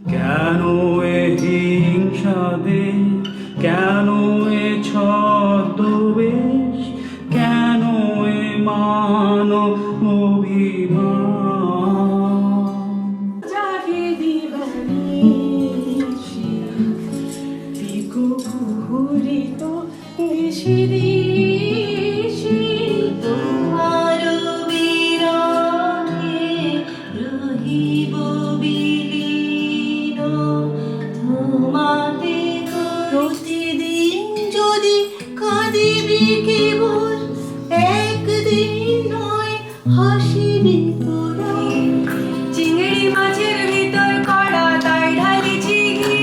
কেন এ হিংসা দেশ, কেন এ ছদ্মবেশ, কেন এ মান অভিমান? জাগে দিবানিশি পিকু কুহুরিত নিশি দিশি তোমার বিরহে রহিব বিলীন তোমাতে প্রতিদিন যদি কাঁদিবি কেবল একদিন নয় হাসিবি তোরা চিংড়ি মাছের ভিতর কড়া তাই ঢালিছি ঘি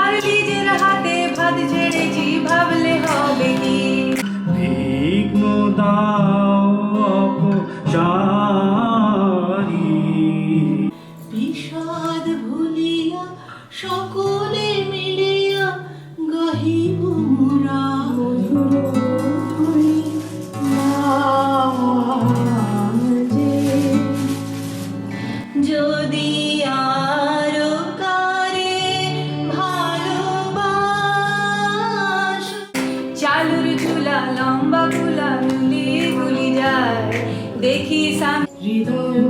আর নিজের হাতে ভাত ছেড়েছি ভাবলে হবে কি বিঘ্ন দাও অপচারী, বিষাদ ভুলিয়া সকলে মিলিয়া গাহিব মোরা যদি আরো কারে ভালোবাস চালুর ঝুলা লম্বা গুলা গুলি গুলি যায় দেখি হৃদয়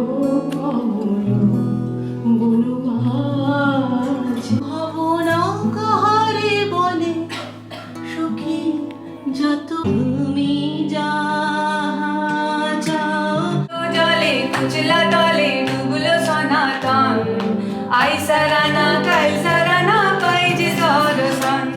ভাবনা কাহারে বলে সুখী যত তুমি যা চাও জলে কুচলা